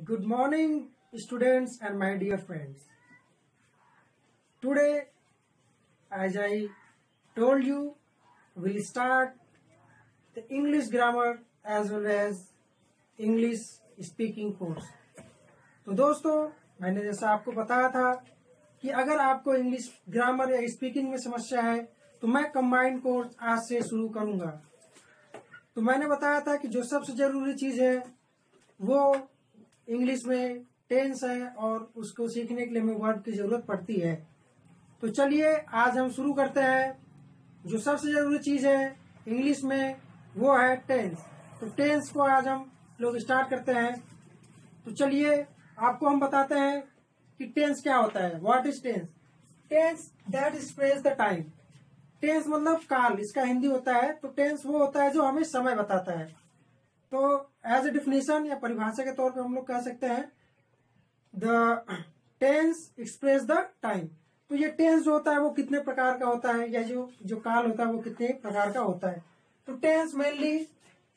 Good morning, students and my dear friends. Today, as I told you, we'll start the English grammar as well as English speaking course. तो दोस्तों, मैंने जैसा आपको बताया था कि अगर आपको इंग्लिश ग्रामर या स्पीकिंग में समस्या है तो मैं कंबाइंड कोर्स आज से शुरू करूंगा। तो मैंने बताया था कि जो सबसे जरूरी चीज है वो इंग्लिश में टेंस है और उसको सीखने के लिए हमें वर्ब की जरूरत पड़ती है। तो चलिए आज हम शुरू करते हैं। जो सबसे जरूरी चीज है इंग्लिश में वो है टेंस। तो टेंस को आज हम लोग स्टार्ट करते हैं। तो चलिए आपको हम बताते हैं कि टेंस क्या होता है। What is tense? Tense that express the time. Tense मतलब काल, इसका हिंदी होता है। तो टेंस वो होता है जो हमें समय बताता है। तो एज ए डिफिनेशन या परिभाषा के तौर पे हम लोग कह सकते हैं the tense express the time. तो ये टेंस जो होता है वो कितने प्रकार का होता है या जो काल होता है वो कितने प्रकार का होता है। तो टेंस मेनली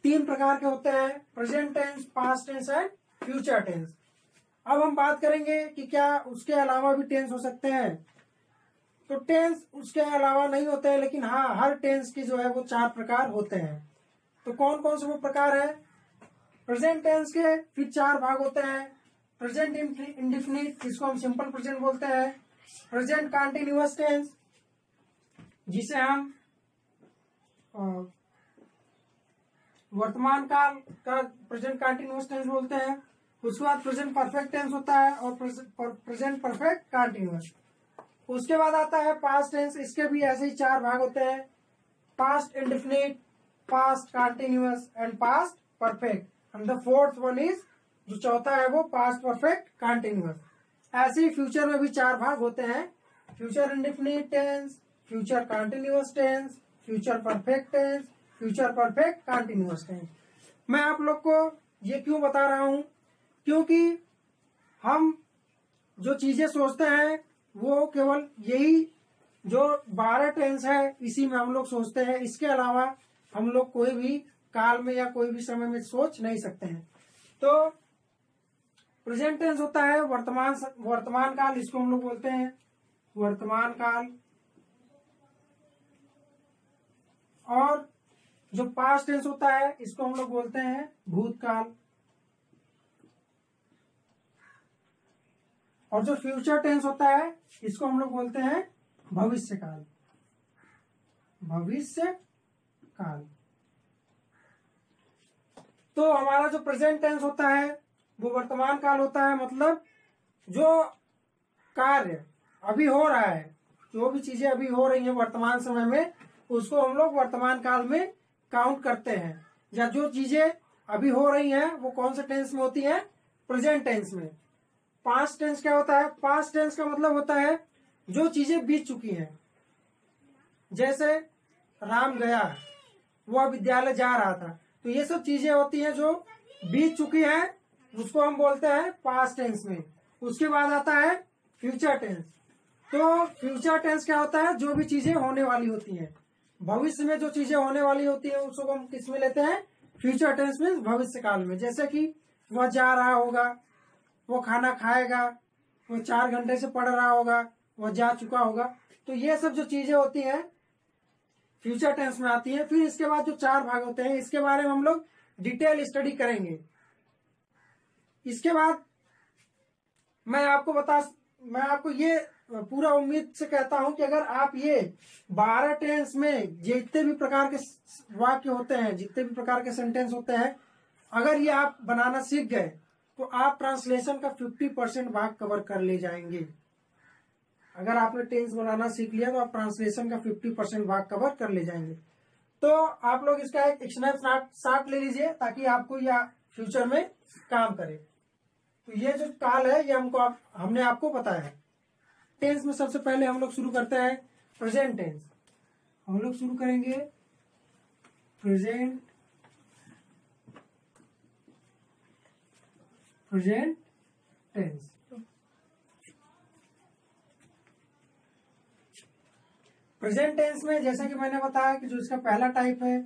3 प्रकार के होते हैं, present tense, past tense and future tense. अब हम बात करेंगे कि क्या उसके अलावा भी टेंस हो सकते हैं। तो टेंस उसके अलावा नहीं होते हैं, लेकिन हाँ हर टेंस की जो है वो 4 प्रकार होते हैं। तो कौन कौन से वो प्रकार है? प्रेजेंट टेंस के फिर 4 भाग होते हैं। प्रेजेंट इंडिफिनिट, जिसको हम सिंपल प्रेजेंट बोलते हैं। प्रेजेंट कंटिन्यूअस टेंस, जिसे हम वर्तमान काल का प्रेजेंट कंटिन्यूअस टेंस बोलते हैं। उसके बाद प्रेजेंट परफेक्ट टेंस होता है और प्रेजेंट परफेक्ट कंटिन्यूअस। उसके बाद आता है पास्ट टेंस। इसके भी ऐसे ही 4 भाग होते हैं, past indefinite, past continuous and past perfect. And the fourth one is, जो चौथा है वो पास्ट परफेक्ट कंटिन्यूअस। ऐसे ही फ्यूचर में भी 4 भाग होते हैं, future indefinite tense, future continuous tense, future perfect tense, future perfect continuous tense. मैं आप लोग को ये क्यों बता रहा हूं? क्योंकि हम जो चीजें सोचते हैं वो केवल यही जो 12 टेंस है इसी में हम लोग सोचते हैं। इसके अलावा हम लोग कोई भी काल में या कोई भी समय में सोच नहीं सकते हैं। तो प्रेजेंट टेंस होता है वर्तमान काल, इसको हम लोग बोलते हैं वर्तमान काल। और जो पास्ट टेंस होता है इसको हम लोग बोलते हैं भूतकाल। और जो फ्यूचर टेंस होता है इसको हम लोग बोलते हैं भविष्यकाल। भविष्य काल। तो हमारा जो प्रेजेंट टेंस होता है वो वर्तमान काल होता है, मतलब जो कार्य अभी हो रहा है, जो भी चीजें अभी हो रही हैं वर्तमान समय में, उसको हम लोग वर्तमान काल में काउंट करते हैं। या जो चीजें अभी हो रही हैं वो कौन से टेंस में होती हैं? प्रेजेंट टेंस में। पास्ट टेंस क्या होता है? पास्ट टेंस का मतलब होता है जो चीजें बीत चुकी हैं। जैसे राम गया, वह विद्यालय जा रहा था। तो ये सब चीजें होती हैं जो बीत चुकी हैं, उसको हम बोलते हैं पास्ट टेंस में। उसके बाद आता है फ्यूचर टेंस। तो फ्यूचर टेंस क्या होता है? जो भी चीजें होने वाली होती हैं, भविष्य में जो चीजें होने वाली होती है उसको हम किस में लेते हैं? फ्यूचर टेंस में, भविष्य काल में। जैसे कि वह जा रहा होगा, वो खाना खाएगा, वो 4 घंटे से पढ़ रहा होगा, वो जा चुका होगा। तो ये सब जो चीजें होती हैं फ्यूचर टेंस में आती है। फिर इसके बाद जो 4 भाग होते हैं इसके बारे में हम लोग डिटेल स्टडी करेंगे। इसके बाद मैं आपको ये पूरा उम्मीद से कहता हूं कि अगर आप ये 12 टेंस में जितने भी प्रकार के वाक्य होते हैं, जितने भी प्रकार के सेंटेंस होते हैं, अगर ये आप बनाना सीख गए तो आप ट्रांसलेशन का 50% भाग कवर कर ले जाएंगे। अगर आपने टेंस बनाना सीख लिया तो आप ट्रांसलेशन का 50% भाग कवर कर ले जाएंगे। तो आप लोग इसका एक स्नैपशॉट ले लीजिए ताकि आपको यह फ्यूचर में काम करे। तो ये जो काल है ये हमने आपको बताया है। टेंस में सबसे पहले हम लोग शुरू करते हैं प्रेजेंट टेंस। हम लोग शुरू करेंगे प्रेजेंट टेंस। प्रेजेंट टेंस में जैसा कि मैंने बताया कि जो इसका पहला टाइप है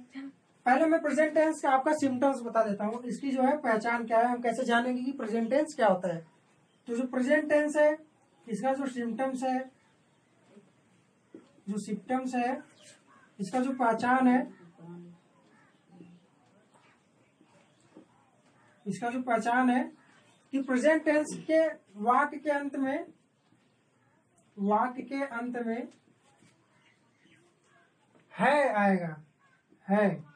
पहले मैं प्रेजेंट टेंस का आपका सिम्टम्स बता देता हूँ, इसकी जो है पहचान क्या है, हम कैसे जानेंगे कि प्रेजेंट टेंस क्या होता है। तो जो प्रेजेंट टेंस है इसका जो सिम्टम्स है, इसका जो पहचान है, कि प्रेजेंट टेंस के वाक्य के अंत में है आएगा, है।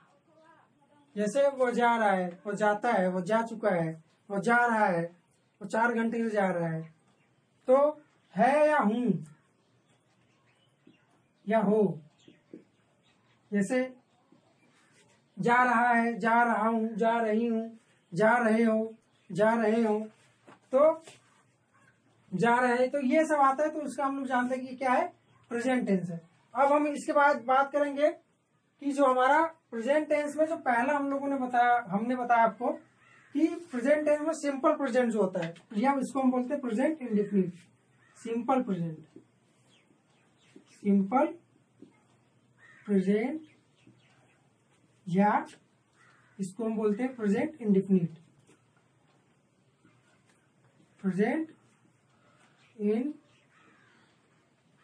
जैसे वो जा रहा है, वो जाता है, वो जा चुका है, वो जा रहा है, वो 4 घंटे से जा रहा है। तो है या हूं या हो, जैसे जा रहा है, जा रहा हूं, जा रही हूं, जा रहे हो, जा रहे हो, तो जा रहे हैं, तो ये सब आता है। तो उसका हम लोग जानते हैं कि क्या है, प्रेजेंट टेंस है। अब हम इसके बाद बात करेंगे कि जो हमारा प्रेजेंट टेंस में जो पहला हमने बताया आपको कि प्रेजेंट टेंस में सिंपल प्रेजेंट जो होता है, या इसको हम बोलते हैं प्रेजेंट इंडेफिनिट, सिंपल प्रेजेंट, या इसको हम बोलते हैं प्रेजेंट इंडेफिनिट, प्रेजेंट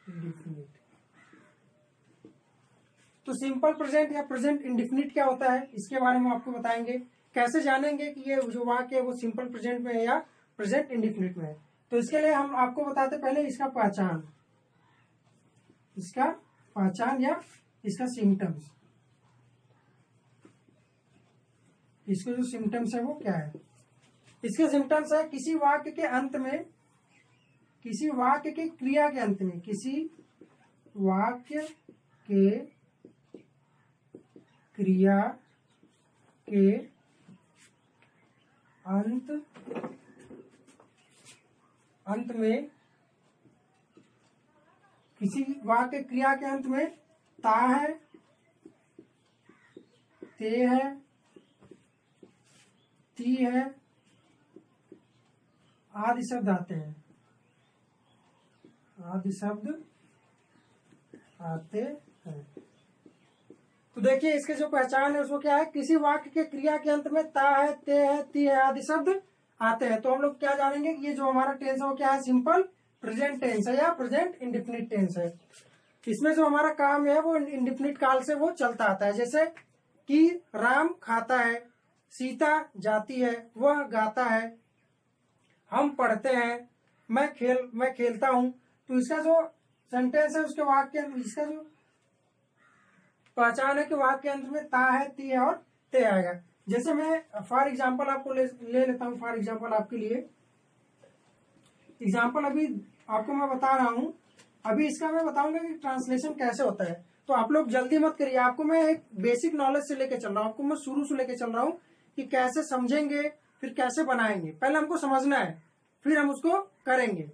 इंडेफिनिट। तो सिंपल प्रेजेंट या प्रेजेंट इंडेफिनिट क्या होता है, इसके बारे में आपको बताएंगे। कैसे जानेंगे कि ये जो वाक्य है वो सिंपल प्रेजेंट में है या प्रेजेंट इंडेफिनिट में है। तो इसके लिए हम आपको बताते पहले इसका पहचान या इसका सिम्टम्स। इसके जो सिम्टम्स है वो क्या है, इसके सिम्टम्स है किसी वाक्य के अंत में, किसी वाक्य के क्रिया के अंत में, किसी वाक्य के क्रिया के अंत में, किसी वाक्य क्रिया के अंत में ता है, ते है, ती है आदि शब्द आते हैं, तो देखिए इसके जो पहचान है उसको क्या है, किसी वाक्य के क्रिया के अंत में ता है, ते है, ती है आदि शब्द आते हैं। तो हम लोग क्या जानेंगे कि ये जो हमारा टेंस है वो क्या है, सिंपल प्रेजेंट टेंस है या प्रेजेंट इंडेफिनिट टेंस है। इसमें जो हमारा काम है वो इंडेफिनिट काल से वो चलता आता है। जैसे कि राम खाता है, सीता जाती है, वह गाता है, हम पढ़ते हैं, मैं खेलता हूं। तो इसका जो सेंटेंस है उसके वाक्य, इसका जो पहचान है कि वाक्य अंत में ता है, ती है और ते आएगा। जैसे मैं फॉर एग्जाम्पल आपको ले लेता हूं, फॉर एग्जाम्पल आपके लिए एग्जाम्पल अभी आपको मैं बता रहा हूं। अभी इसका मैं बताऊंगा कि ट्रांसलेशन कैसे होता है। तो आप लोग जल्दी मत करिए, आपको मैं एक बेसिक नॉलेज से लेके चल रहा हूं, आपको मैं शुरू से लेके चल रहा हूं कि कैसे समझेंगे फिर कैसे बनाएंगे। पहले हमको समझना है फिर हम उसको करेंगे।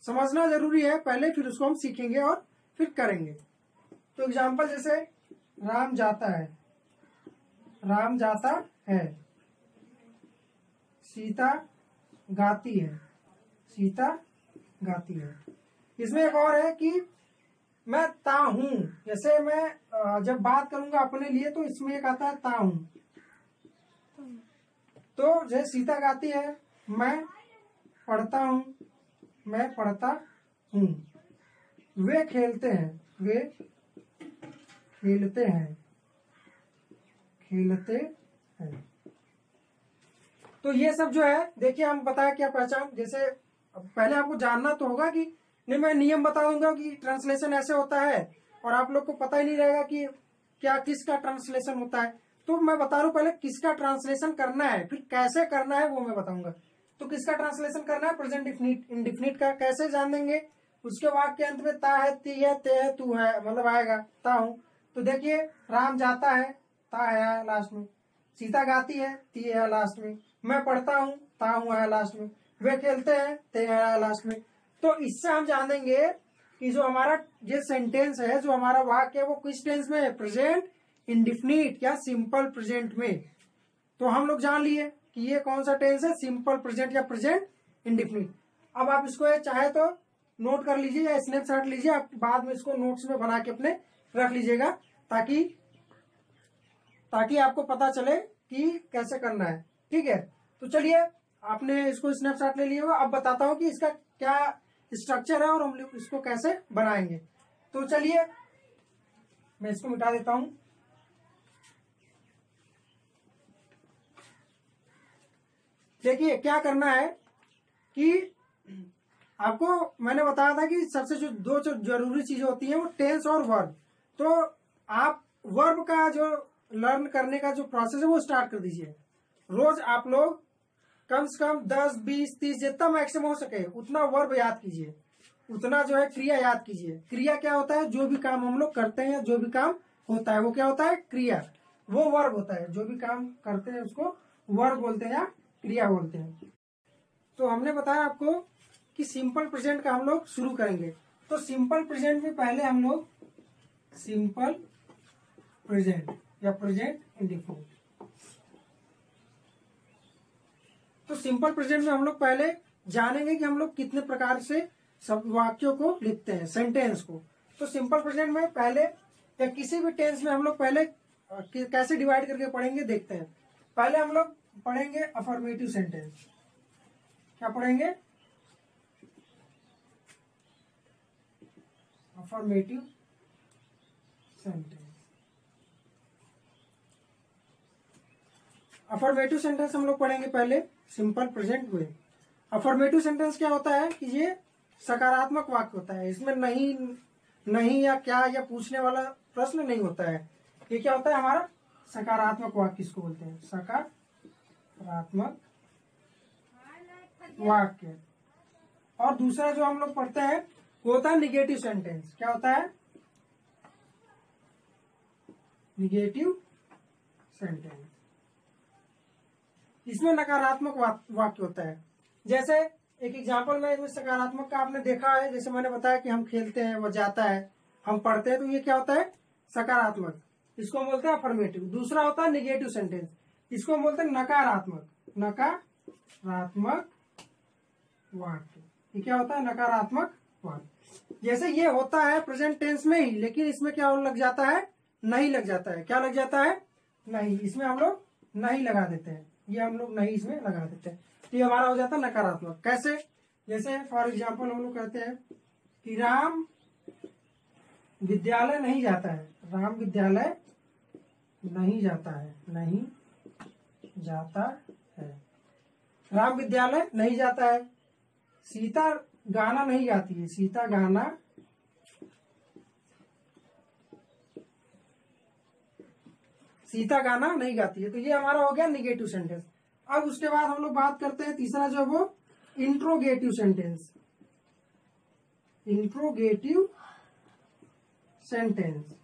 समझना जरूरी है पहले, फिर उसको हम सीखेंगे और फिर करेंगे। तो एग्जाम्पल जैसे राम जाता है, राम जाता है, सीता गाती है, सीता गाती है। इसमें एक और है कि मैं ता हूं। जैसे मैं जब बात करूंगा अपने लिए तो इसमें एक आता है ता हूं। तो जैसे सीता गाती है, मैं पढ़ता हूं, मैं पढ़ता हूं, वे खेलते हैं, वे खेलते हैं, खेलते हैं। तो ये सब जो है देखिए हम बताया क्या पहचान। जैसे पहले आपको जानना तो होगा कि नहीं, मैं नियम बता दूंगा कि ट्रांसलेशन ऐसे होता है और आप लोग को पता ही नहीं रहेगा कि क्या किसका ट्रांसलेशन होता है। तो मैं बता रहा हूं पहले किसका ट्रांसलेशन करना है, फिर कैसे करना है वो मैं बताऊंगा। तो किसका ट्रांसलेशन करना है, प्रेजेंट इंडेफिनिट का। कैसे जान देंगे, उसके वाक्य के अंत में ता है, ती है, ते है, तू है, मतलब आएगा ता हूं। तो देखिए राम जाता है, ता है लास्ट में, सीता गाती है, ती है लास्ट में, मैं पढ़ता हूं, ता हूं है लास्ट में, वे खेलते हैं, ते है लास्ट में। तो इससे हम जानेंगे कि जो हमारा ये सेंटेंस है, जो हमारा वाक्य है वो किस टेंस में है, प्रेजेंट इंडेफिनिट या सिंपल प्रेजेंट में। तो हम लोग जान लिए कि ये कौन सा टेंस है, सिंपल प्रेजेंट या प्रेजेंट इंडेफिनिट। अब आप इसको चाहे तो नोट कर लीजिए या स्नैपशॉट लीजिए, आप बाद में इसको नोट्स में बना के अपने रख लीजिएगा, ताकि ताकि आपको पता चले कि कैसे करना है। ठीक है, तो चलिए आपने इसको स्नैपशॉट ले लिया होगा। अब बताता हूँ कि इसका क्या स्ट्रक्चर है और हम लोग इसको कैसे बनाएंगे। तो चलिए मैं इसको मिटा देता हूं। देखिए क्या करना है कि आपको मैंने बताया था कि सबसे जो जरूरी चीजें होती हैं वो टेंस और वर्ब। तो आप वर्ब का जो लर्न करने का जो प्रोसेस है वो स्टार्ट कर दीजिए। रोज आप लोग कम से कम 10, 20, 30 जितना मैक्सिमम हो सके उतना वर्ब याद कीजिए, उतना जो है क्रिया याद कीजिए। क्रिया क्या होता है? जो भी काम हम लोग करते हैं, जो भी काम होता है वो क्या होता है? क्रिया। वो वर्ब होता है। जो भी काम करते हैं उसको वर्ब बोलते हैं या क्रिया बोलते हैं। तो हमने बताया आपको कि सिंपल प्रेजेंट का हम लोग शुरू करेंगे। तो सिंपल प्रेजेंट में पहले हम लोग सिंपल प्रेजेंट या प्रेजेंट इंडेफिनिट। तो सिंपल प्रेजेंट में हम लोग पहले जानेंगे कि हम लोग कितने प्रकार से सब वाक्यों को लिखते हैं, सेंटेंस को। तो सिंपल प्रेजेंट में पहले या किसी भी टेंस में हम लोग पहले कैसे डिवाइड करके पढ़ेंगे देखते हैं। पहले हम लोग पढ़ेंगे अफर्मेटिव सेंटेंस। क्या पढ़ेंगे? Affirmative sentence. अफर्मेटिव सेंटेंस हम लोग पढ़ेंगे पहले सिंपल प्रेजेंट में। अफर्मेटिव सेंटेंस क्या होता है कि ये सकारात्मक वाक्य होता है। इसमें नहीं या क्या या पूछने वाला प्रश्न नहीं होता है। ये क्या होता है? हमारा सकारात्मक वाक्य किसको बोलते हैं? सकारात्मक वाक्य। और दूसरा जो हम लोग पढ़ते हैं वो होता है निगेटिव सेंटेंस। क्या होता है? Negative sentence. इसमें नकारात्मक वाक्य होता है। जैसे एक एग्जांपल में इसमें सकारात्मक का आपने देखा है, जैसे मैंने बताया कि हम खेलते हैं, वो जाता है, हम पढ़ते हैं, तो ये क्या होता है? सकारात्मक। इसको हम बोलते हैं अफर्मेटिव। दूसरा होता है निगेटिव सेंटेंस। इसको हम बोलते हैं नकारात्मक। नकारात्मक वाक्य। ये क्या होता है? नकारात्मक वाक्य। जैसे ये होता है प्रेजेंट टेंस में ही, लेकिन इसमें क्या लग जाता है? नहीं लग जाता है। क्या लग जाता है? नहीं। इसमें हम लोग नहीं लगा देते हैं। ये हम लोग नहीं इसमें लगा देते हैं। तो ये हमारा हो जाता है नकारात्मक। कैसे? जैसे फॉर एग्जाम्पल हम लोग कहते हैं कि राम विद्यालय नहीं जाता है। राम विद्यालय नहीं जाता है। नहीं जाता है। राम विद्यालय नहीं जाता है। सीता गाना नहीं गाती है। सीता गाना नहीं गाती है। तो ये हमारा हो गया निगेटिव सेंटेंस। अब उसके बाद हम लोग बात करते हैं तीसरा जो वो interrogative sentence. Interrogative sentence.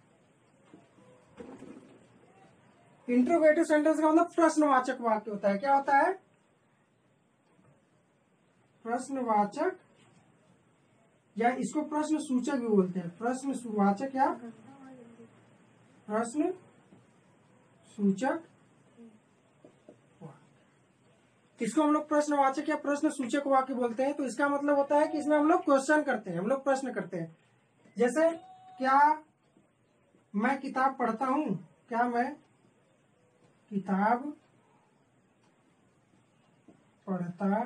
Interrogative sentence का मतलब प्रश्नवाचक वाक्य होता है। क्या होता है? प्रश्नवाचक, या इसको प्रश्न सूचक भी बोलते हैं। प्रश्नवाचक या प्रश्न सूचक। इसको हम लोग प्रश्नवाचक या प्रश्न सूचक वाक्य बोलते हैं। तो इसका मतलब होता है कि इसमें हम लोग क्वेश्चन करते हैं, हम लोग प्रश्न करते हैं। जैसे क्या मैं किताब पढ़ता हूं? क्या मैं किताब पढ़ता हूं?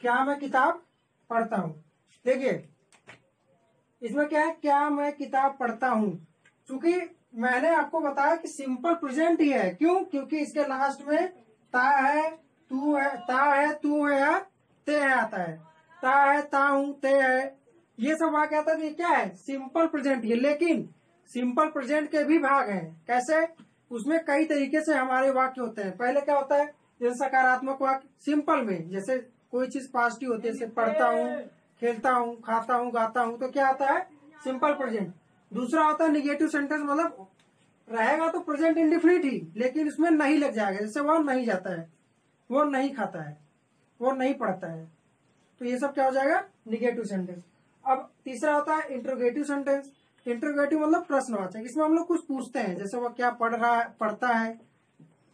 क्या मैं किताब पढ़ता हूं? देखिए इसमें क्या है? क्या मैं किताब पढ़ता हूं। क्योंकि मैंने आपको बताया कि सिंपल प्रेजेंट ही है। क्यों? क्योंकि इसके लास्ट में ता है, तू है, ता है, तू है या ते है आता है। ता है, ता हूं, ते है, ये सब वाक्य आता है। तो ये क्या है? सिंपल प्रेजेंट है। लेकिन सिंपल प्रेजेंट के भी भाग हैं। कैसे? उसमें कई तरीके से हमारे वाक्य होते हैं। पहले क्या होता है? जैसे सकारात्मक वाक्य सिंपल में, जैसे कोई चीज पॉजिटिव होती है, जैसे पढ़ता हूँ, खेलता हूँ, खाता हूँ, गाता हूँ, तो क्या आता है? Simple present. दूसरा होता है निगेटिव सेंटेंस, मतलब रहेगा तो प्रेजेंट इंडेफिनिट ही, लेकिन इसमें नहीं लग जाएगा। जैसे वो नहीं जाता है, वो नहीं खाता है, वो नहीं पढ़ता है, तो ये सब क्या हो जाएगा? Negative sentence. अब तीसरा होता है इंट्रोगेटिव सेंटेंस। इंट्रोगेटिव मतलब प्रश्नवाचक। इसमें हम लोग कुछ पूछते हैं, जैसे वो क्या पढ़ता है,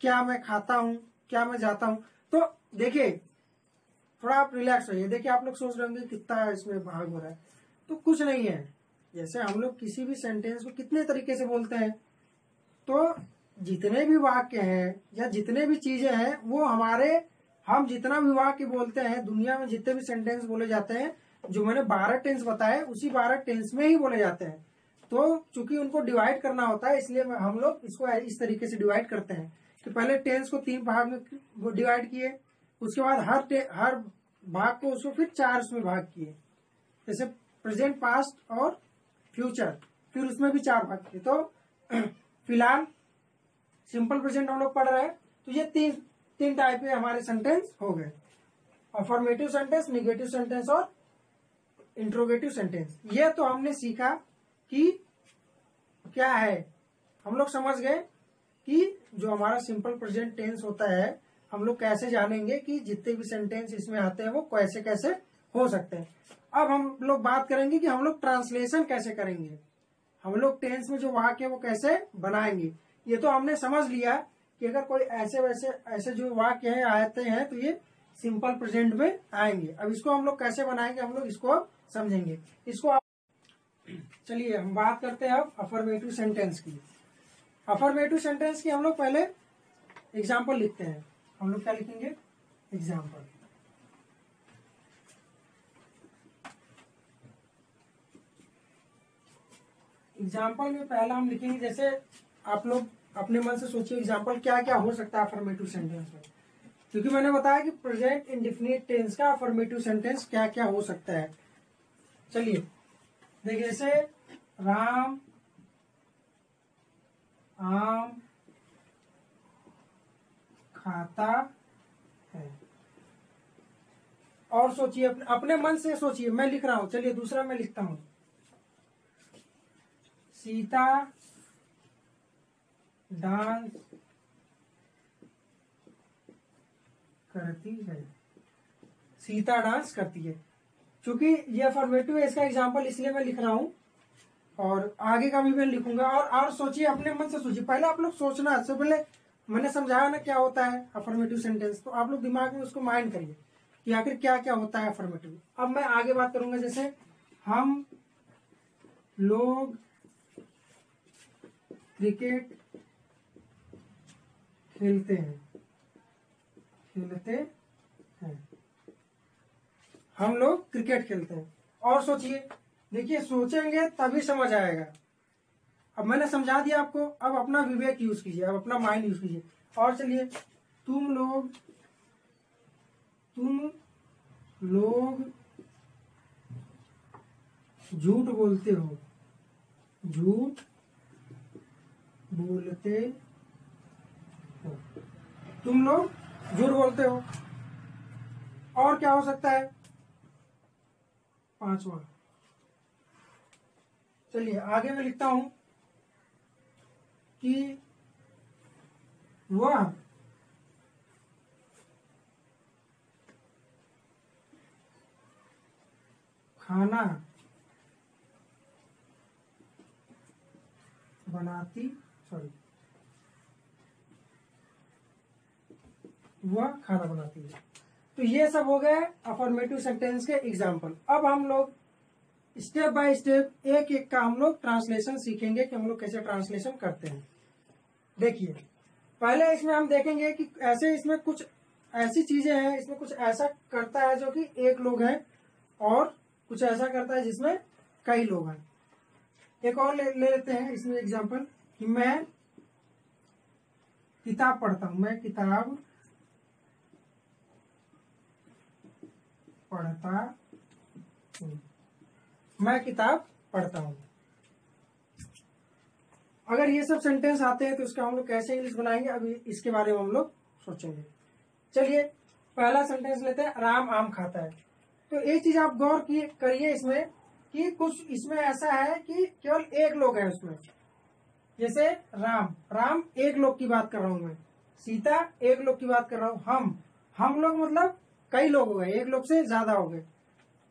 क्या मैं खाता हूँ, क्या मैं जाता हूँ। तो देखिए थोड़ा आप रिलैक्स होइए। देखिए आप लोग सोच रहे होंगे कितना इसमें भाग हो रहा है, तो कुछ नहीं है। जैसे हम लोग किसी भी सेंटेंस को कितने तरीके से बोलते हैं, तो जितने भी वाक्य हैं या जितने भी चीजें हैं वो हम जितना भी वाक्य बोलते हैं, दुनिया में जितने भी सेंटेंस बोले जाते हैं, जो मैंने 12 टेंस बताए उसी 12 टेंस में ही बोले जाते हैं। तो चूंकि उनको डिवाइड करना होता है, इसलिए हम लोग इसको इस तरीके से डिवाइड करते हैं कि पहले टेंस को 3 भाग में डिवाइड किए, उसके बाद हर भाग को उसको फिर 4 में भाग किए, जैसे प्रेजेंट, पास्ट और फ्यूचर, फिर उसमें भी 4 भाग किए। तो फिलहाल सिंपल प्रेजेंट हम लोग पढ़ रहे हैं, तो ये तीन टाइप के हमारे सेंटेंस हो गए, अफर्मेटिव सेंटेंस, निगेटिव सेंटेंस और इंट्रोगेटिव सेंटेंस। ये तो हमने सीखा कि क्या है, हम लोग समझ गए कि जो हमारा सिंपल प्रेजेंट टेंस होता है, हम लोग कैसे जानेंगे कि जितने भी सेंटेंस इसमें आते हैं वो कैसे कैसे हो सकते हैं। अब हम लोग बात करेंगे कि हम लोग ट्रांसलेशन कैसे करेंगे, हम लोग टेंस में जो वाक्य है वो कैसे बनाएंगे। ये तो हमने समझ लिया कि अगर कोई ऐसे जो वाक्य है आते हैं तो ये सिंपल प्रेजेंट में आएंगे। अब इसको हम लोग कैसे बनाएंगे, हम लोग इसको अब समझेंगे। चलिए हम बात करते हैं अब अफर्मेटिव सेंटेंस की। अफर्मेटिव सेंटेंस की हम लोग पहले एग्जाम्पल लिखते हैं। हम लोग क्या लिखेंगे, एग्जाम्पल। एग्जाम्पल में पहला हम लिखेंगे, जैसे आप लोग अपने मन से सोचिए एग्जाम्पल क्या क्या हो सकता है अफर्मेटिव सेंटेंस में, क्योंकि मैंने बताया कि प्रेजेंट इंडेफिनिट टेंस का अफर्मेटिव सेंटेंस क्या क्या हो सकता है। चलिए देखिए, जैसे राम आम खाता है। और सोचिए, अपने मन से सोचिए, मैं लिख रहा हूं। चलिए दूसरा मैं लिखता हूं, सीता डांस करती है। सीता डांस करती है। चूंकि ये अफर्मेटिव है, इसका एग्जाम्पल इसलिए मैं लिख रहा हूं, और आगे का भी मैं लिखूंगा। और सोचिए, अपने मन से सोचिए। पहले आप लोग सोचना, सबसे पहले मैंने समझाया ना क्या होता है अफर्मेटिव सेंटेंस, तो आप लोग दिमाग में उसको माइंड करिए कि आखिर क्या क्या होता है अफर्मेटिव। अब मैं आगे बात करूंगा, जैसे हम लोग क्रिकेट खेलते हैं। हम लोग क्रिकेट खेलते हैं। और सोचिए, देखिए सोचेंगे तभी समझ आएगा। अब मैंने समझा दिया आपको, अब अपना विवेक यूज कीजिए, अब अपना माइंड यूज कीजिए। और चलिए, तुम लोग झूठ बोलते हो। झूठ बोलते हो, तुम लोग झूठ बोलते हो। और क्या हो सकता है, 5वां। चलिए आगे मैं लिखता हूं कि वह खाना बनाती है। तो ये सब हो गए अफर्मेटिव सेंटेंस के एग्जाम्पल। अब हम लोग स्टेप बाय स्टेप एक एक का हम लोग ट्रांसलेशन सीखेंगे कि हम लोग कैसे ट्रांसलेशन करते हैं। देखिए, पहले इसमें हम देखेंगे कि ऐसे इसमें कुछ ऐसी चीजें हैं, इसमें कुछ ऐसा करता है जो कि एक लोग हैं, और कुछ ऐसा करता है जिसमें कई लोग हैं। एक और ले लेते हैं इसमें एग्जाम्पल कि मैं किताब पढ़ता हूं। मैं किताब पढ़ता हूं। मैं किताब पढ़ता हूं। अगर ये सब सेंटेंस आते हैं तो इसका हम लोग कैसे इंग्लिश बनाएंगे, अभी इसके बारे में हम लोग सोचेंगे। चलिए पहला सेंटेंस लेते हैं, राम आम खाता है। तो एक चीज आप गौर करिए इसमें कि कुछ इसमें ऐसा है कि केवल एक लोग है उसमें। जैसे राम एक लोग की बात कर रहा हूं मैं, सीता एक लोग की बात कर रहा हूं, हम लोग मतलब कई लोग हो गए, एक लोग से ज्यादा हो गए।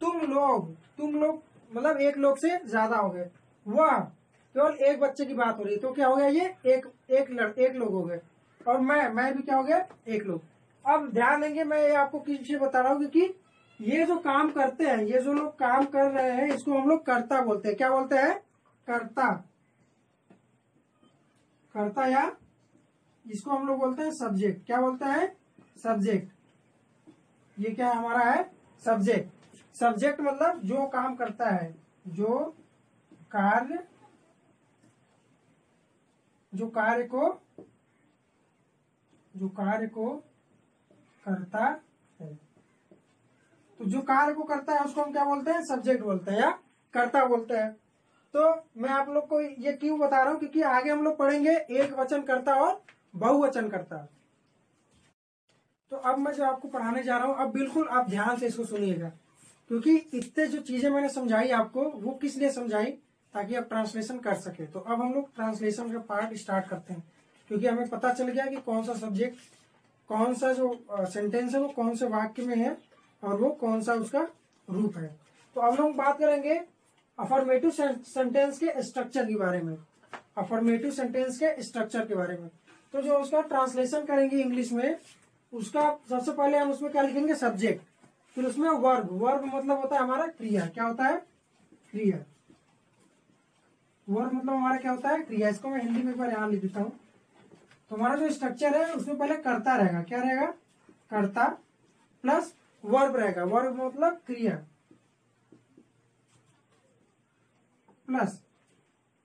तुम लोग मतलब एक लोग से ज्यादा हो गए। वह केवल एक बच्चे की बात हो रही है, तो क्या हो गया, ये एक लोग हो गए। और मैं भी क्या हो गया, एक लोग। अब ध्यान देंगे, मैं ये आपको किस चीज बता रहा हूँ, क्योंकि ये जो काम करते हैं, ये जो लोग काम कर रहे हैं, इसको हम लोग कर्ता बोलते हैं। क्या बोलते हैं, कर्ता। कर्ता या इसको हम लोग बोलते हैं सब्जेक्ट। क्या बोलते हैं? सब्जेक्ट। ये क्या हमारा है? सब्जेक्ट। सब्जेक्ट मतलब जो काम करता है, जो कार्य को करता है। तो जो कार्य को करता है उसको हम क्या बोलते हैं? सब्जेक्ट बोलते हैं या कर्ता बोलते हैं। तो मैं आप लोग को ये क्यों बता रहा हूं, क्योंकि आगे हम लोग पढ़ेंगे एक वचन कर्ता और बहुवचन कर्ता। तो अब मैं जो आपको पढ़ाने जा रहा हूं, अब बिल्कुल आप ध्यान से इसको सुनिएगा, क्योंकि इतने जो चीजें मैंने समझाई आपको वो किस लिए समझाई, ताकि आप ट्रांसलेशन कर सके। तो अब हम लोग ट्रांसलेशन का पार्ट स्टार्ट करते हैं, क्योंकि हमें पता चल गया कि कौन सा सब्जेक्ट, कौन सा जो सेंटेंस है वो कौन से वाक्य में है और वो कौन सा उसका रूप है। तो अब लोग बात करेंगे अफर्मेटिव सेंटेंस के स्ट्रक्चर के बारे में। अफर्मेटिव सेंटेंस के स्ट्रक्चर के बारे में तो जो उसका ट्रांसलेशन करेंगे इंग्लिश में, उसका सबसे पहले हम उसमें क्या लिखेंगे? सब्जेक्ट। फिर उसमें वर्ब। वर्ब मतलब होता है हमारा क्रिया। क्या होता है? क्रिया। वर्ब मतलब हमारा क्या होता है? क्रिया। इसको मैं हिंदी में एक बार यहाँ लिख देता हूँ। तो हमारा जो स्ट्रक्चर है उसमें पहले कर्ता रहेगा। क्या रहेगा? कर्ता प्लस वर्ब रहेगा। वर्ब मतलब क्रिया प्लस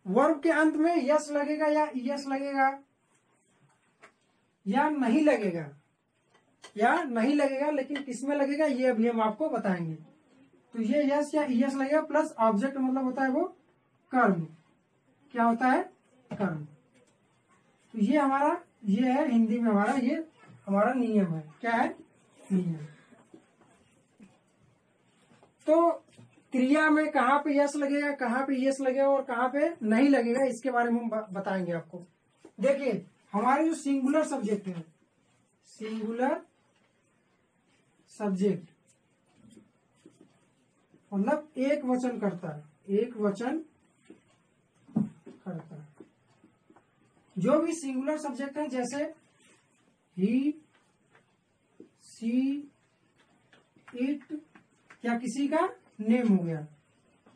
वर्ब के अंत में यस लगेगा या यस लगेगा या नहीं लगेगा, लेकिन किसमें लगेगा ये अभी हम आपको बताएंगे। तो ये यस या यस लगेगा प्लस ऑब्जेक्ट मतलब होता है वो कर्म। क्या होता है? कर्म। तो ये हमारा ये है हिंदी में हमारा ये हमारा नियम है। क्या है? नियम। तो क्रिया में कहाँ पे यस लगेगा, कहाँ पे यस लगेगा और कहाँ पे नहीं लगेगा, इसके बारे में हम बताएंगे आपको। देखिए हमारे जो सिंगुलर सब्जेक्ट है, सिंगुलर सब्जेक्ट मतलब एक वचन करता है, एक वचन करता है। जो भी सिंगुलर सब्जेक्ट है, जैसे ही, सी, इट, या किसी का नेम हो गया,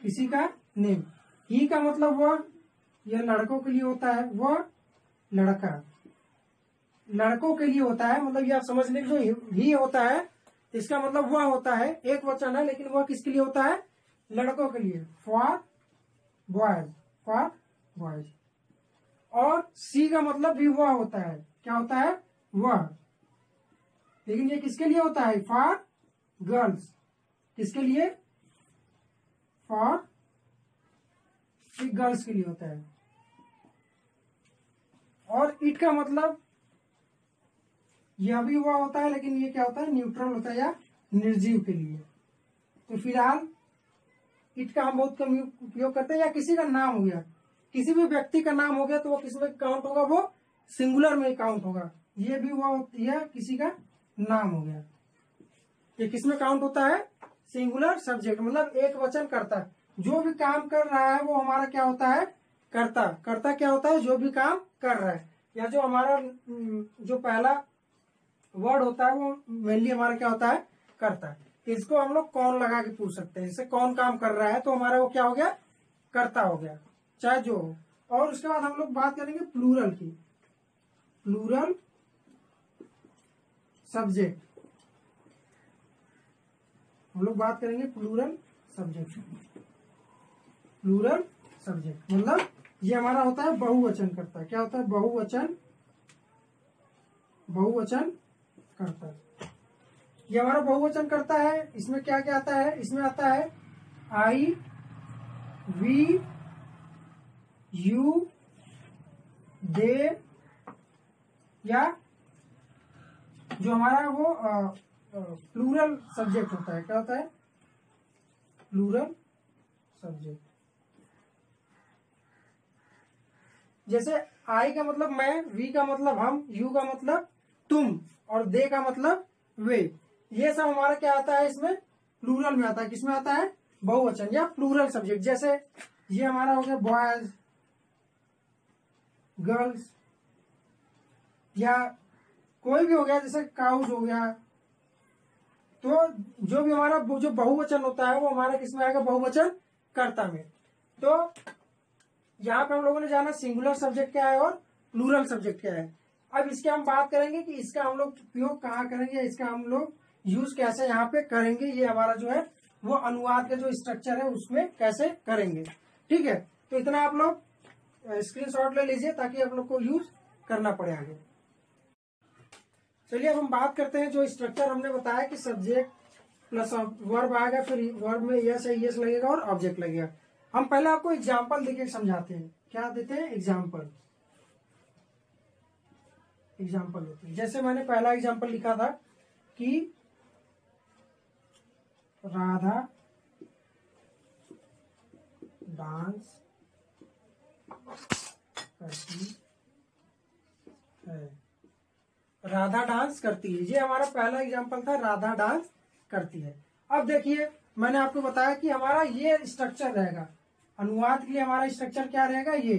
किसी का नेम। ही का मतलब वह, यह लड़कों के लिए होता है, वह लड़का, लड़कों के लिए होता है। मतलब ये आप समझ लीजिए, जो ही होता है इसका मतलब वह होता है, एक वचन है लेकिन वह किसके लिए होता है? लड़कों के लिए। For boys, for boys. और सी का मतलब भी वह होता है। क्या होता है? वह। लेकिन ये किसके लिए होता है? For girls. किसके लिए? फॉर गर्ल्स के लिए होता है। और इट का मतलब यह भी हुआ होता है, लेकिन ये क्या होता है? न्यूट्रल होता है या निर्जीव के लिए। तो फिलहाल इट का हम बहुत कम उपयोग करते हैं। या किसी का नाम हो गया, किसी भी व्यक्ति का नाम हो गया तो वो किस में काउंट होगा? वो सिंगुलर में काउंट होगा। ये भी हुआ होती है, किसी का नाम हो गया, ये किस में काउंट होता है? Singular subject. मतलब एक वचन करता है, जो भी काम कर रहा है वो हमारा क्या होता है? कर्ता। कर्ता क्या होता है? जो भी काम कर रहा है। या जो हमारा जो पहला वर्ड होता है वो मेनली हमारा क्या होता है? कर्ता। इसको हम लोग कौन लगा के पूछ सकते हैं, इससे कौन काम कर रहा है, तो हमारा वो क्या हो गया? कर्ता हो गया, चाहे जो हो। और उसके बाद हम लोग बात करेंगे प्लूरल की। प्लूरल सब्जेक्ट, हम लोग बात करेंगे प्लूरल सब्जेक्ट। प्लूरल सब्जेक्ट मतलब ये हमारा होता है बहुवचन करता है। क्या होता है? बहुवचन, बहुवचन करता है। ये हमारा बहुवचन करता है। इसमें क्या क्या आता है? इसमें आता है आई, वी, यू, दे, या जो हमारा वो प्लूरल सब्जेक्ट होता है। क्या होता है? Plural subject. जैसे आई का मतलब मैं, वी का मतलब हम, यू का मतलब तुम और दे का मतलब वे। ये सब हमारा क्या आता है? इसमें प्लूरल में आता है। किसमें आता है? बहुवचन या प्लूरल सब्जेक्ट। जैसे ये हमारा हो गया बॉयज, गर्ल्स, या कोई भी हो गया, जैसे काउज हो गया। तो जो भी हमारा जो बहुवचन होता है वो हमारा किसमें आएगा? बहुवचन कर्ता में। तो यहाँ पे हम लोगों ने जाना सिंगुलर सब्जेक्ट क्या है और प्लूरल सब्जेक्ट क्या है। अब इसके हम बात करेंगे कि इसका हम लोग उपयोग कहाँ करेंगे, इसका हम लोग यूज कैसे यहाँ पे करेंगे, ये हमारा जो है वो अनुवाद का जो स्ट्रक्चर है उसमें कैसे करेंगे। ठीक है, तो इतना आप लोग स्क्रीनशॉट ले लीजिए ताकि आप लोग को यूज करना पड़े आगे। चलिए अब हम बात करते हैं जो स्ट्रक्चर हमने बताया कि सब्जेक्ट प्लस वर्ब आएगा, फिर वर्ब में यस है, यस लगेगा और ऑब्जेक्ट लगेगा। हम पहले आपको एग्जाम्पल देके समझाते हैं। क्या देते हैं? एग्जाम्पल। एग्जाम्पल होते हैं, जैसे मैंने पहला एग्जाम्पल लिखा था कि राधा डांस करती है। राधा डांस करती है, ये हमारा पहला एग्जाम्पल था, राधा डांस करती है। अब देखिए मैंने आपको बताया कि हमारा ये स्ट्रक्चर रहेगा अनुवाद के लिए। हमारा स्ट्रक्चर क्या रहेगा? ये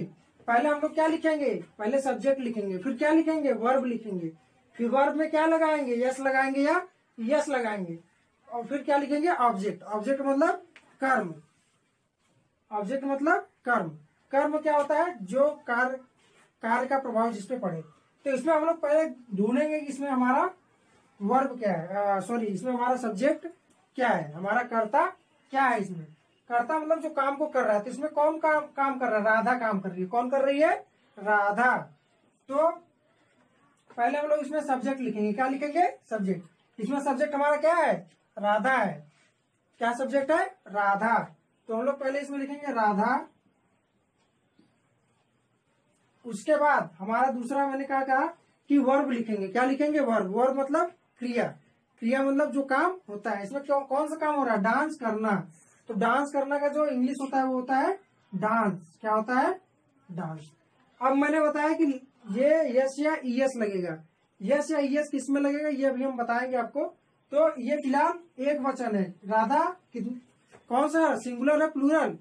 पहले हम लोग क्या लिखेंगे? पहले सब्जेक्ट लिखेंगे, फिर क्या लिखेंगे? वर्ब लिखेंगे, फिर वर्ब में क्या लगाएंगे? यस लगाएंगे या यस लगाएंगे, और फिर क्या लिखेंगे? ऑब्जेक्ट। ऑब्जेक्ट मतलब कर्म। ऑब्जेक्ट मतलब कर्म। कर्म क्या होता है? जो कार्य का प्रभाव जिसपे पड़े। तो इसमें हम लोग पहले ढूंढेंगे कि इसमें हमारा वर्ब क्या है, सॉरी इसमें हमारा सब्जेक्ट क्या है, हमारा कर्ता क्या है। इसमें कर्ता मतलब जो काम को कर रहा है, तो इसमें कौन काम कर रहा है? राधा काम कर रही है। कौन कर रही है? राधा। तो पहले हम लोग इसमें सब्जेक्ट लिखेंगे। क्या लिखेंगे? सब्जेक्ट। इसमें सब्जेक्ट हमारा क्या है? राधा है। क्या सब्जेक्ट है? राधा। तो हम लोग पहले इसमें लिखेंगे राधा। उसके बाद हमारा दूसरा मैंने कहा कि वर्ब लिखेंगे। क्या लिखेंगे? वर्ब। वर्ब मतलब क्रिया। क्रिया मतलब जो काम होता है। इसमें कौन सा काम हो रहा है? डांस करना। तो डांस करना का जो इंग्लिश होता है वो होता है डांस। क्या होता है? डांस। अब मैंने बताया कि ये यस या ईएस लगेगा। यस या ईएस किस में लगेगा ये अभी हम बताएंगे आपको। तो ये फिलहाल एक वचन है। राधा कौन सा? सिंगुलर है प्लूरल?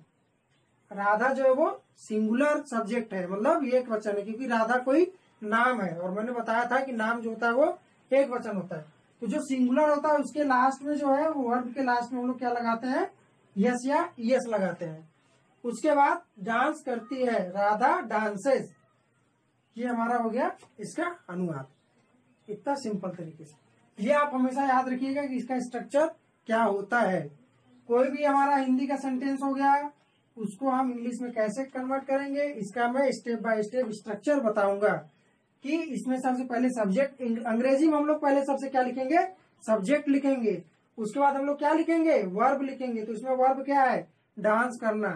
राधा जो है वो सिंगुलर सब्जेक्ट है, मतलब एक वचन है, क्योंकि राधा कोई नाम है। और मैंने बताया था कि नाम जो होता है वो एक वचन होता है। तो जो सिंगुलर होता है उसके लास्ट में जो है वो वर्ब के लास्ट में हम लोग क्या लगाते हैं? यस या यस लगाते हैं। उसके बाद डांस करती है, राधा डांसेस। ये हमारा हो गया इसका अनुवाद। इतना सिंपल तरीके से ये आप हमेशा याद रखिएगा कि इसका स्ट्रक्चर क्या होता है। कोई भी हमारा हिंदी का सेंटेंस हो गया उसको हम इंग्लिश में कैसे कन्वर्ट करेंगे, इसका मैं स्टेप बाय स्टेप स्ट्रक्चर बताऊंगा। कि इसमें सबसे पहले सब्जेक्ट, अंग्रेजी में हम लोग पहले सबसे क्या लिखेंगे? सब्जेक्ट लिखेंगे। उसके बाद हम लोग क्या लिखेंगे? वर्ब लिखेंगे। तो इसमें वर्ब क्या है? डांस करना।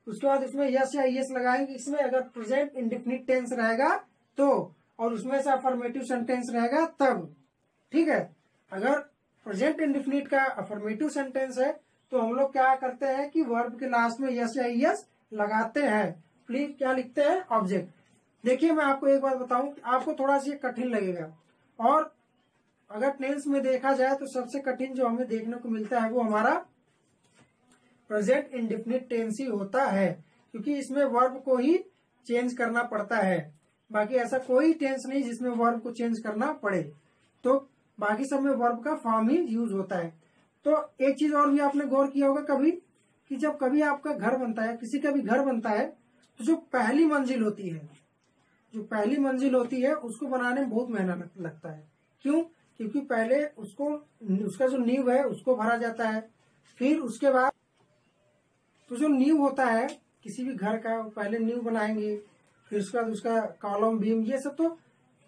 उसके बाद इसमें यस या यस लगाएंगे। इसमें अगर प्रेजेंट इंडेफिनिट टेंस रहेगा तो, और उसमें से अफर्मेटिव सेंटेंस रहेगा तब। ठीक है, अगर प्रेजेंट इंडेफिनिट का अफर्मेटिव सेंटेंस है तो हम लोग क्या करते हैं कि वर्ब के लास्ट में यस या यस लगाते हैं। प्लीज क्या लिखते हैं? ऑब्जेक्ट। देखिए मैं आपको एक बात बताऊं, आपको थोड़ा सा कठिन लगेगा, और अगर टेंस में देखा जाए तो सबसे कठिन जो हमें देखने को मिलता है वो हमारा प्रेजेंट इंडेफिनिट टेंस ही होता है, क्योंकि इसमें वर्ब को ही चेंज करना पड़ता है। बाकी ऐसा कोई टेंस नहीं जिसमें वर्ब को चेंज करना पड़े। तो बाकी सब में वर्ब का फॉर्म ही यूज होता है। तो एक चीज और भी आपने गौर किया होगा कभी, कि जब कभी आपका घर बनता है, किसी का भी घर बनता है, तो जो पहली मंजिल होती है, जो पहली मंजिल होती है उसको बनाने में बहुत मेहनत लगता है। क्यों? क्योंकि पहले उसका जो नींव है उसको भरा जाता है। फिर उसके बाद तो जो नींव होता है किसी भी घर का, पहले नींव बनाएंगे, फिर उसके बाद उसका कॉलम बीम ये सब। तो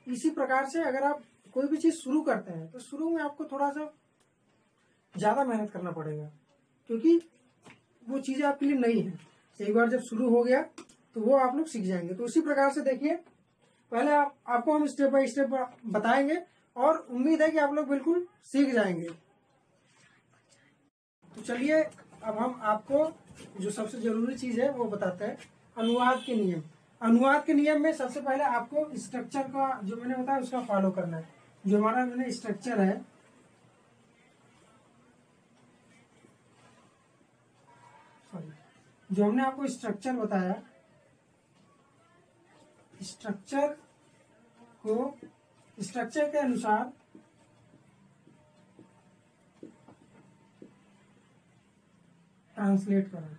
इसी प्रकार से अगर आप कोई भी चीज शुरू करते हैं तो शुरू में आपको थोड़ा सा ज्यादा मेहनत करना पड़ेगा, क्योंकि वो चीजें आपके लिए नई है। एक बार जब शुरू हो गया तो वो आप लोग सीख जाएंगे। तो उसी प्रकार से देखिए पहले आपको हम स्टेप बाय स्टेप बताएंगे, और उम्मीद है कि आप लोग बिल्कुल सीख जाएंगे। तो चलिए अब हम आपको जो सबसे जरूरी चीज है वो बताते हैं, अनुवाद के नियम। अनुवाद के नियम में सबसे पहले आपको स्ट्रक्चर का जो मैंने बताया उसका फॉलो करना है। जो हमारा मैंने स्ट्रक्चर है, जो हमने आपको स्ट्रक्चर बताया, स्ट्रक्चर के अनुसार ट्रांसलेट करें।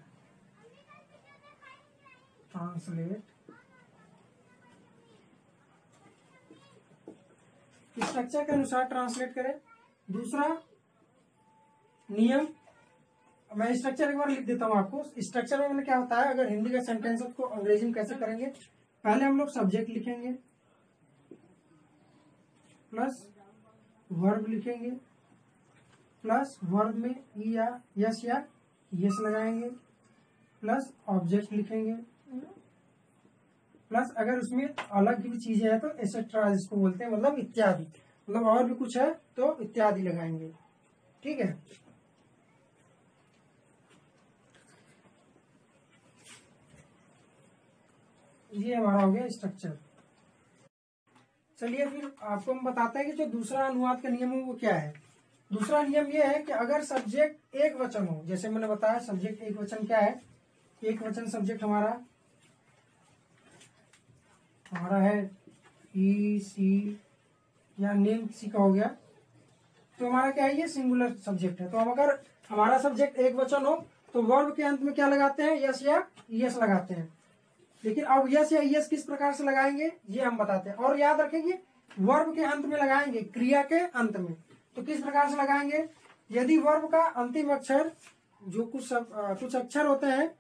ट्रांसलेट स्ट्रक्चर के अनुसार ट्रांसलेट करें। दूसरा नियम, मैं स्ट्रक्चर एक बार लिख देता हूँ आपको। स्ट्रक्चर में मैंने क्या होता है, अगर हिंदी का सेंटेंस को अंग्रेजी में कैसे करेंगे, पहले हम लोग सब्जेक्ट लिखेंगे प्लस वर्ब लिखेंगे प्लस वर्ब में ई या यस लगाएंगे प्लस ऑब्जेक्ट लिखेंगे प्लस अगर उसमें अलग भी चीजें हैं तो एसेट्रा जिसको बोलते हैं, मतलब इत्यादि, मतलब और भी कुछ है तो इत्यादि लगाएंगे। ठीक है, ये हमारा हो गया स्ट्रक्चर। चलिए फिर आपको हम बताते हैं कि जो दूसरा अनुवाद का नियम है वो क्या है। दूसरा नियम ये है कि अगर सब्जेक्ट एक वचन हो, जैसे मैंने बताया सब्जेक्ट एक वचन क्या है, एक वचन सब्जेक्ट हमारा है ई सी या नेम किसी का हो गया, तो हमारा क्या है, ये सिंगुलर सब्जेक्ट है। तो हम अगर हमारा सब्जेक्ट एक वचन हो तो वर्ब के अंत में क्या लगाते हैं, यस या यस लगाते हैं। लेकिन अब यस या यस किस प्रकार से लगाएंगे ये हम बताते हैं। और याद रखेंगे वर्ब के अंत में लगाएंगे, क्रिया के अंत में। तो किस प्रकार से लगाएंगे, यदि वर्ब का अंतिम अक्षर जो कुछ अक्षर होते हैं,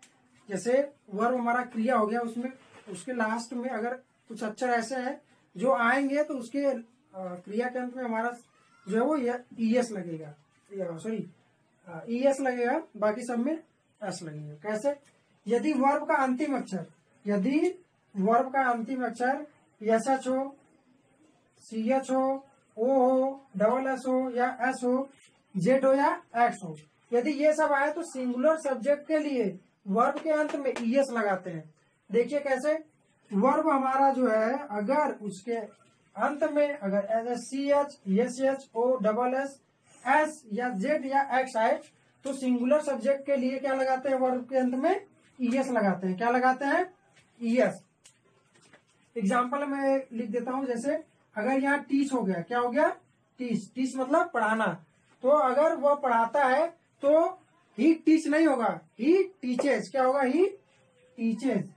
जैसे वर्ब हमारा क्रिया हो गया, उसमें उसके लास्ट में अगर कुछ अक्षर ऐसे हैं जो आएंगे तो उसके क्रिया के अंत में हमारा जो है वो ईएस लगेगा, सॉरी ईएस लगेगा, बाकी सब में एस लगेगा। कैसे, यदि वर्ब का अंतिम अक्षर एस एच हो, सी एच हो, ओ हो, डबल एस हो या एस हो, जेड हो या एक्स हो, यदि ये सब आए तो सिंगुलर सब्जेक्ट के लिए वर्ब के अंत में ईएस लगाते हैं। देखिए कैसे, वर्ब हमारा जो है अगर उसके अंत में अगर सी एच, एस एच, ओ, डबल एस, एस या जेड या एक्स आए तो सिंगुलर सब्जेक्ट के लिए क्या लगाते हैं, वर्ब के अंत में ईएस लगाते हैं। क्या लगाते हैं, ईएस। एग्जाम्पल में लिख देता हूं, जैसे अगर यहाँ टीच हो गया, क्या हो गया, टीच मतलब पढ़ाना। तो अगर वह पढ़ाता है तो ही टीच नहीं होगा, ही टीचेज। क्या होगा, ही टीचेज।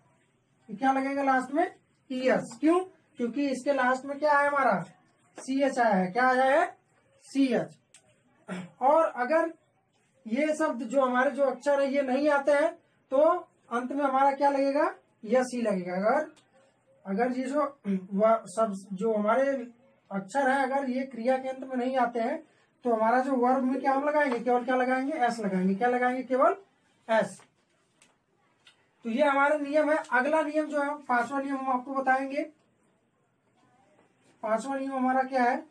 क्या लगेगा लास्ट में, ईएस। क्यों, क्योंकि इसके लास्ट में क्या है हमारा, सी एच आया है। क्या आया है, सी एच। और अगर ये शब्द जो हमारे जो अक्षर है ये नहीं आते हैं तो अंत में हमारा क्या लगेगा, यस ही लगेगा। अगर ये सब जो हमारे अक्षर है अगर ये क्रिया के अंत में नहीं आते हैं तो हमारा जो वर्ब में क्या हम लगाएंगे, केवल क्या लगाएंगे, एस लगाएंगे। क्या लगाएंगे, केवल एस। तो ये हमारा नियम है। अगला नियम जो है, पांचवा नियम हम आपको बताएंगे। पांचवा नियम हमारा क्या है,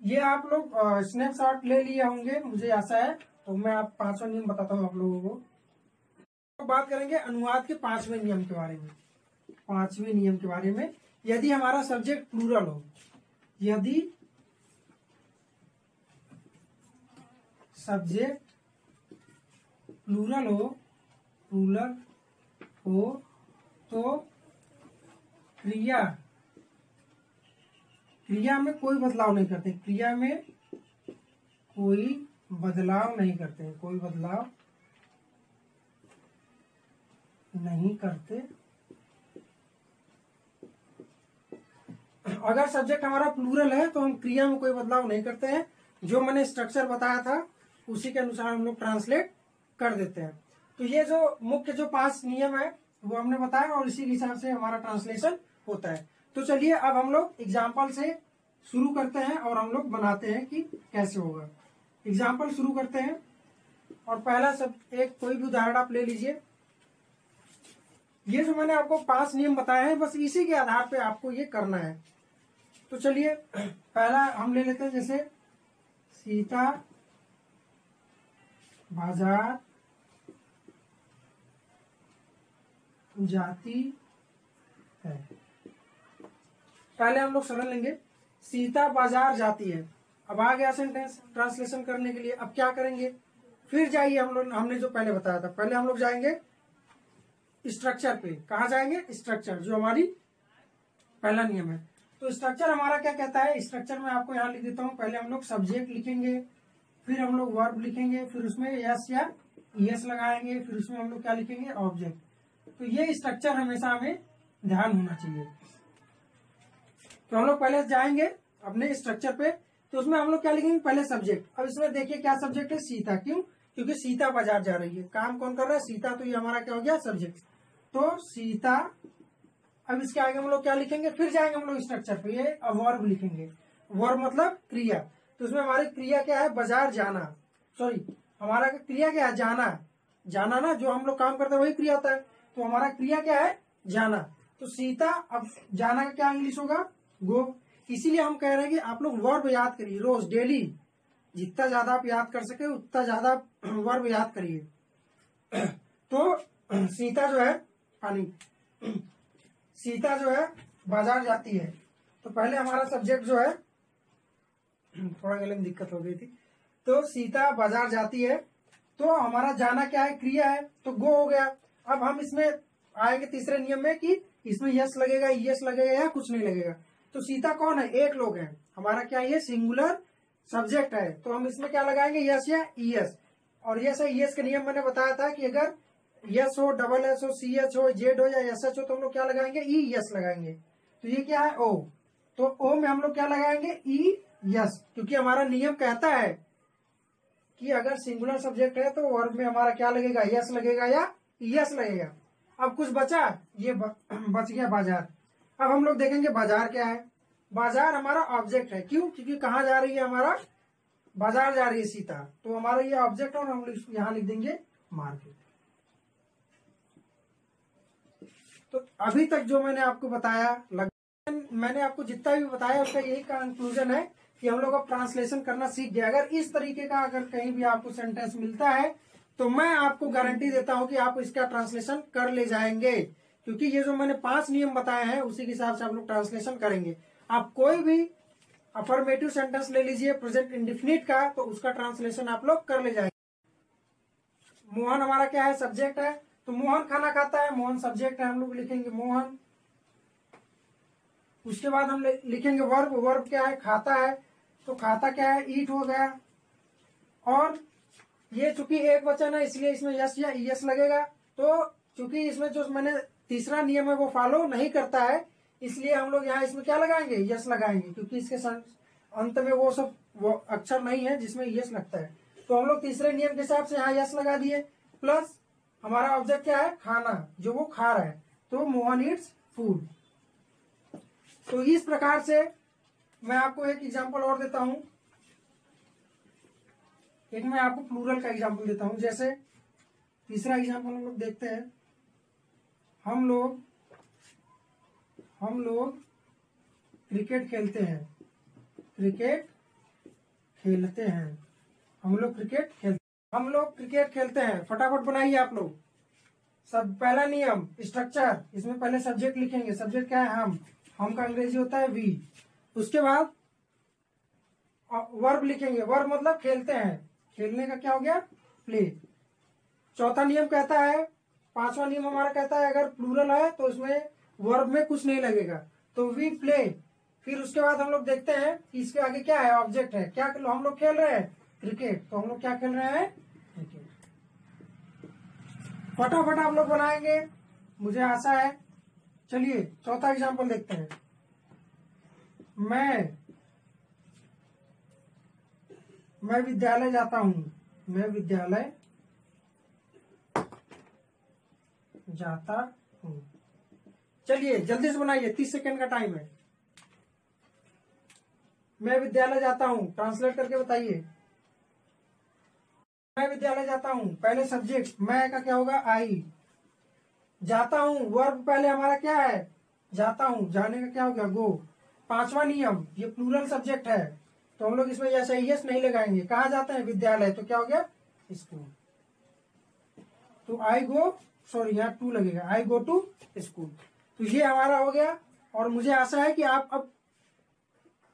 ये आप लोग स्नैपशॉट ले लिए होंगे मुझे आशा है, तो मैं आप पांचवा नियम बताता हूँ आप लोगों को। तो बात करेंगे अनुवाद के पांचवें नियम के बारे में। पांचवें नियम के बारे में, यदि हमारा सब्जेक्ट प्लूरल हो, यदि सब्जेक्ट प्लूरल हो तो क्रिया में कोई बदलाव नहीं करते, क्रिया में कोई बदलाव नहीं करते, कोई बदलाव नहीं करते। अगर सब्जेक्ट हमारा प्लूरल है तो हम क्रिया में कोई बदलाव नहीं करते हैं। जो मैंने स्ट्रक्चर बताया था उसी के अनुसार हम लोग ट्रांसलेट कर देते हैं। तो ये जो मुख्य जो 5 नियम है वो हमने बताया और इसी हिसाब से हमारा ट्रांसलेशन होता है। तो चलिए अब हम लोग एग्जाम्पल से शुरू करते हैं और हम लोग बनाते हैं कि कैसे होगा। एग्जाम्पल शुरू करते हैं और पहला सब एक कोई भी उदाहरण आप ले लीजिए। ये जो मैंने आपको 5 नियम बताए हैं बस इसी के आधार पे आपको ये करना है। तो चलिए पहला हम ले लेते हैं, जैसे सीता बाजार जाती है। पहले हम लोग सरल लेंगे, सीता बाजार जाती है। अब आ गया सेंटेंस ट्रांसलेशन करने के लिए। अब क्या करेंगे, फिर जाइए हम लोग, हमने जो पहले बताया था, पहले हम लोग जाएंगे स्ट्रक्चर पे। कहा जाएंगे, स्ट्रक्चर, जो हमारी पहला नियम है। तो स्ट्रक्चर हमारा क्या कहता है, स्ट्रक्चर में आपको यहाँ लिख देता हूँ। पहले हम लोग सब्जेक्ट लिखेंगे, फिर हम लोग वर्ब लिखेंगे, फिर उसमें यस या यस लगाएंगे, फिर उसमें हम लोग क्या लिखेंगे, ऑब्जेक्ट। तो ये स्ट्रक्चर हमेशा हमें ध्यान होना चाहिए। तो हम लोग पहले जाएंगे अपने स्ट्रक्चर पे, तो उसमें हम लोग क्या लिखेंगे, पहले सब्जेक्ट। अब इसमें देखिए क्या सब्जेक्ट है, सीता। क्यों? क्योंकि सीता बाजार जा रही है। काम कौन कर रहा है, सीता। तो ये हमारा क्या हो गया, सब्जेक्ट। तो सीता। अब इसके आगे हम लोग क्या लिखेंगे, फिर जाएंगे हम लोग स्ट्रक्चर पे, ये वर्ब लिखेंगे। वर्ब मतलब क्रिया। तो उसमें हमारी क्रिया क्या है, बाजार जाना। सॉरी, हमारा क्रिया क्या है, जाना। जाना ना, जो हम लोग काम करते हैं वही क्रिया होता है। तो हमारा क्रिया क्या है, जाना। तो सीता, अब जाना का क्या इंग्लिश होगा, गो। इसीलिए हम कह रहे हैं कि आप लोग वर्ब याद करिए रोज, डेली। जितना ज्यादा आप याद कर सके उतना ज्यादा वर्ब याद करिए। तो सीता जो है, पानी, सीता जो है बाजार जाती है। तो पहले हमारा सब्जेक्ट जो है, थोड़ा गले में दिक्कत हो गई थी। तो सीता बाजार जाती है, तो हमारा जाना क्या है, क्रिया है, तो गो हो गया। अब हम इसमें आएंगे तीसरे नियम में कि इसमें यस लगेगा, यस लगेगा या कुछ नहीं लगेगा। तो सीता कौन है, एक लोग है। हमारा क्या, ये सिंगुलर सब्जेक्ट है। तो हम इसमें क्या लगाएंगे, यस या ईएस। और यस या ईएस का नियम मैंने बताया था कि अगर यस हो, डबल एस हो, सी एच हो, जेड हो या एस एच हो, तो हम लोग क्या लगाएंगे, ई यस लगाएंगे। तो ये क्या है, ओ। तो ओ में हम लोग क्या लगाएंगे, ई यस। क्योंकि हमारा नियम कहता है कि अगर सिंगुलर सब्जेक्ट है तो वर्ब में हमारा क्या लगेगा, यस लगेगा या यस लगेगा। अब कुछ बचा, ये बच गया बाजार। अब हम लोग देखेंगे बाजार क्या है। बाजार हमारा ऑब्जेक्ट है। क्यों? क्योंकि कहाँ जा रही है, हमारा बाजार जा रही है सीता। तो हमारा ये ऑब्जेक्ट है और हम लोग यहाँ लिख देंगे मार्केट। तो अभी तक जो मैंने आपको बताया, मैंने आपको जितना भी बताया उसका यही कंक्लूजन है कि हम लोग अब ट्रांसलेशन करना सीख गए। अगर इस तरीके का अगर कहीं भी आपको सेंटेंस मिलता है तो मैं आपको गारंटी देता हूं कि आप इसका ट्रांसलेशन कर ले जाएंगे। क्योंकि ये जो मैंने 5 नियम बताए हैं उसी के हिसाब से आप लोग ट्रांसलेशन करेंगे। आप कोई भी अफर्मेटिव सेंटेंस ले लीजिए प्रेजेंट इंडेफिनिट का, तो उसका ट्रांसलेशन आप लोग कर ले जाएंगे। मोहन हमारा क्या है, सब्जेक्ट है। तो मोहन खाना खाता है, मोहन सब्जेक्ट है, हम लोग लिखेंगे मोहन। उसके बाद हम लिखेंगे वर्ब। वर्ब क्या है, खाता है। तो खाता क्या है, ईट हो गया। और ये चूंकि एक वचन है इसलिए इसमें यस या यस लगेगा। तो चूंकि इसमें जो मैंने तीसरा नियम है वो फॉलो नहीं करता है, इसलिए हम लोग यहाँ इसमें क्या लगाएंगे, यस लगाएंगे। क्योंकि इसके अंत में वो सब वो अक्षर नहीं है जिसमें यस लगता है। तो हम लोग तीसरे नियम के हिसाब से यहाँ यस लगा दिए। प्लस हमारा ऑब्जेक्ट क्या है, खाना, जो वो खा रहा है। तो मोहन ईट्स फूड। तो इस प्रकार से मैं आपको एक एग्जांपल और देता हूं। एक मैं आपको प्लूरल का एग्जांपल देता हूं। जैसे तीसरा एग्जांपल हम लोग देखते हैं। हम लोग क्रिकेट खेलते हैं। क्रिकेट खेलते हैं। हम लोग क्रिकेट खेलते हैं। फटाफट बनाइए आप लोग। सब पहला नियम स्ट्रक्चर, इसमें पहले सब्जेक्ट लिखेंगे। सब्जेक्ट क्या है, हम का अंग्रेजी होता है वी। उसके बाद वर्ब लिखेंगे। वर्ब मतलब खेलते हैं। खेलने का क्या हो गया, प्ले। चौथा नियम कहता है, पांचवा नियम हमारा कहता है अगर प्लूरल है तो उसमें वर्ब में कुछ नहीं लगेगा, तो वी प्ले। फिर उसके बाद हम लोग देखते हैं कि इसके आगे क्या है, ऑब्जेक्ट है। क्या हम लोग खेल रहे हैं, क्रिकेट। तो हम लोग क्या खेल रहे हैं, क्रिकेट। फटाफट आप लोग बनाएंगे, मुझे आशा है। चलिए चौथा एग्जांपल देखते हैं। मैं विद्यालय जाता हूं। मैं विद्यालय जाता हूं। चलिए जल्दी से बनाइए, 30 सेकंड का टाइम है। मैं विद्यालय जाता हूं, ट्रांसलेट करके बताइए। मैं विद्यालय जाता हूं, पहले सब्जेक्ट मैं का क्या होगा, आई। जाता हूं, वर्ब पहले हमारा क्या है, जाता हूं। जाने का क्या होगा, गो। पांचवा नियम, ये प्लूरल सब्जेक्ट है तो हम लोग इसमें यस यस नहीं लगाएंगे। कहाँ जाते हैं, विद्यालय। तो क्या हो गया, स्कूल। तो आई गो, सॉरी यहाँ टू लगेगा, आई गो टू स्कूल। तो ये हमारा हो गया। और मुझे आशा है कि आप अब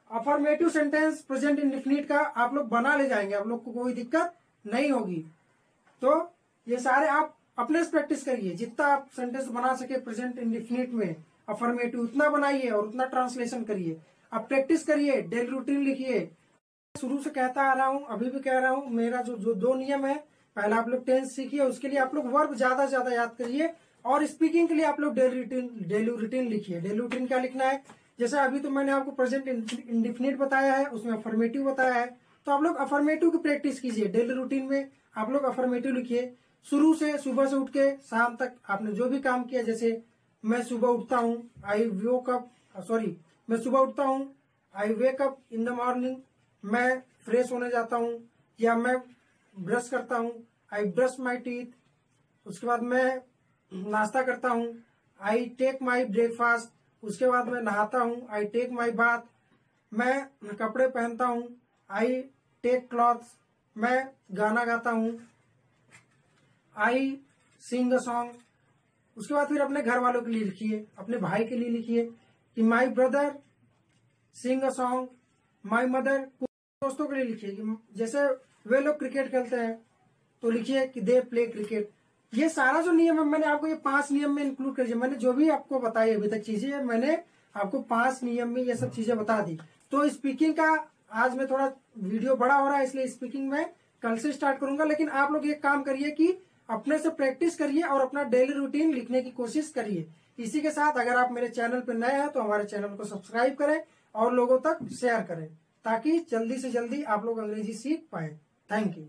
अफर्मेटिव सेंटेंस प्रेजेंट इंडेफिनिट का आप लोग बना ले जाएंगे, आप लोग को कोई दिक्कत नहीं होगी। तो ये सारे आप अपने से प्रैक्टिस करिए, जितना आप सेंटेंस बना सके प्रेजेंट इंडेफिनिट में अफर्मेटिव उतना बनाइए और उतना ट्रांसलेशन करिए। आप प्रैक्टिस करिए, डेली रूटीन लिखिए। शुरू से कहता आ रहा हूँ, अभी भी कह रहा हूँ, मेरा जो 2 नियम है, पहला आप लोग टेंस सीखिए, उसके लिए आप लोग वर्ब ज्यादा से ज्यादा याद करिए। और स्पीकिंग के लिए आप लोग डेली रूटीन लिखिए। डेली रूटीन क्या लिखना है, जैसे अभी तो मैंने आपको प्रेजेंट इंडिफिनिट बताया है, उसमें अफर्मेटिव बताया है, तो आप लोग अफर्मेटिव की प्रैक्टिस कीजिए। डेली रूटीन में आप लोग अफर्मेटिव लिखिए। शुरू से सुबह से उठ के शाम तक आपने जो भी काम किया, जैसे मैं सुबह उठता हूँ, मैं सुबह उठता हूँ, I wake up in the morning, मैं फ्रेश होने जाता हूँ, या मैं ब्रश करता हूँ, आई ब्रश माई टीथ, उसके बाद मैं नाश्ता करता हूँ, आई टेक माई ब्रेकफास्ट, उसके बाद मैं नहाता हूँ, आई टेक माई बाथ, मैं कपड़े पहनता हूँ, आई टेक क्लॉथ्स, मैं गाना गाता हूँ, आई सिंग अ सॉन्ग। उसके बाद फिर अपने घर वालों के लिए लिखिए, अपने भाई के लिए लिखिए कि my brother sing a song, my mother. दोस्तों के लिए लिखिए कि जैसे वे लोग क्रिकेट खेलते हैं तो लिखिए कि दे प्ले क्रिकेट। ये सारा जो नियम है मैंने आपको ये 5 नियम में इंक्लूड कर दिया। मैंने जो भी आपको बताई अभी तक चीजें, मैंने आपको 5 नियम में ये सब चीजें बता दी। तो स्पीकिंग का आज मैं थोड़ा वीडियो बड़ा हो रहा है, इसलिए स्पीकिंग में कल से स्टार्ट करूंगा। लेकिन आप लोग ये काम करिए कि अपने से प्रैक्टिस करिए और अपना डेली रूटीन लिखने की कोशिश करिए। इसी के साथ अगर आप मेरे चैनल पर नए हैं तो हमारे चैनल को सब्सक्राइब करें और लोगों तक शेयर करें, ताकि जल्दी से जल्दी आप लोग अंग्रेजी सीख पाए। Thank you.